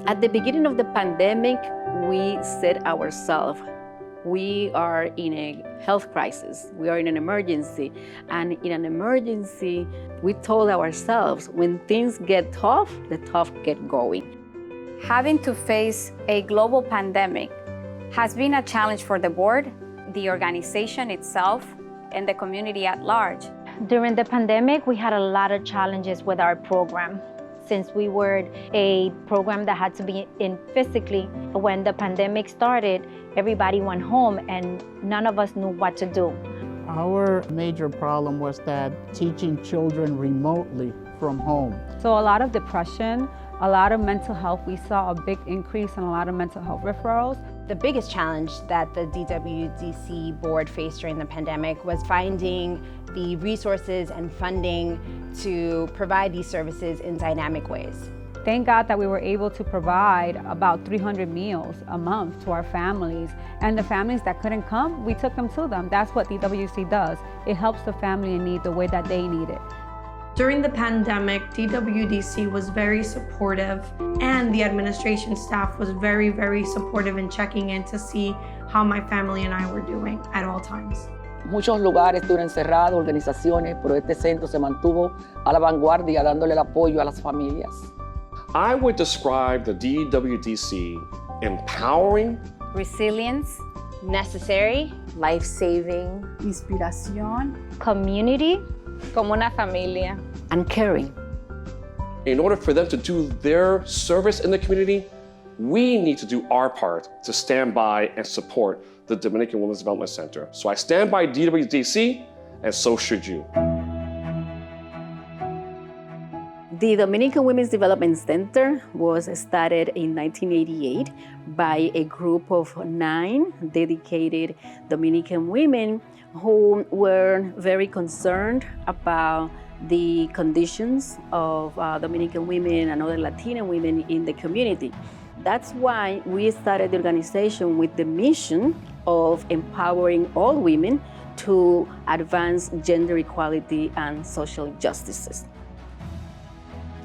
At the beginning of the pandemic, we said ourselves, we are in a health crisis, we are in an emergency. And in an emergency, we told ourselves, when things get tough, the tough get going. Having to face a global pandemic has been a challenge for the board, the organization itself, and the community at large. During the pandemic, we had a lot of challenges with our program. Since we were a program that had to be in physically, when the pandemic started, everybody went home and none of us knew what to do. Our major problem was that teaching children remotely from home. So a lot of depression, a lot of mental health. We saw a big increase in a lot of mental health referrals. The biggest challenge that the DWDC board faced during the pandemic was finding the resources and funding to provide these services in dynamic ways. Thank God that we were able to provide about 300 meals a month to our families. And the families that couldn't come, we took them to them. That's what DWDC does. It helps the family in need the way that they need it. During the pandemic, DWDC was very supportive, and the administration staff was very, very supportive in checking in to see how my family and I were doing at all times. Muchos lugares estuvieron cerrados, organizaciones, pero este centro se mantuvo a la vanguardia dándole el apoyo a las familias. I would describe the DWDC empowering, Resilience, Necessary, life-saving, inspiración, community, como una familia, and caring. in order for them to do their service in the community, we need to do our part to stand by and support the Dominican Women's Development Center. So I stand by DWDC, and so should you. The Dominican Women's Development Center was started in 1988 by a group of 9 dedicated Dominican women who were very concerned about the conditions of Dominican women and other Latina women in the community. That's why we started the organization with the mission of empowering all women to advance gender equality and social justices.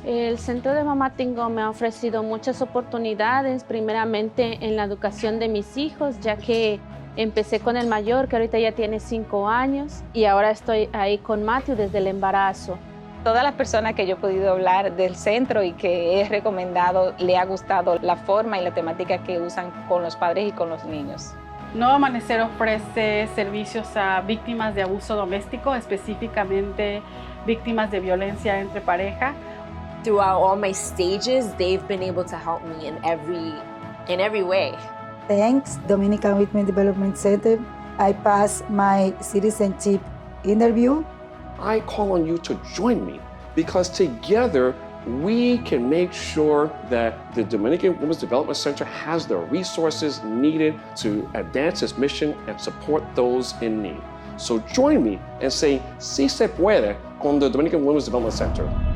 El Centro de Mamá Tingo me ha ofrecido muchas oportunidades, primeramente en la educación de mis hijos, ya que empecé con el mayor, que ahorita ya tiene 5 años, y ahora estoy ahí con Matthew desde el embarazo. todas las personas que yo he podido hablar del centro y que he recomendado, le ha gustado la forma y la temática que usan con los padres y con los niños. Nuevo Amanecer ofrece servicios a víctimas de abuso doméstico, específicamente víctimas de violencia entre pareja. Throughout all my stages, they've been able to help me in every way. Thanks, Dominican Women Development Center. I passed my citizenship interview. I call on you to join me because together we can make sure that the Dominican Women's Development Center has the resources needed to advance its mission and support those in need. So join me and say, sí se puede con the Dominican Women's Development Center.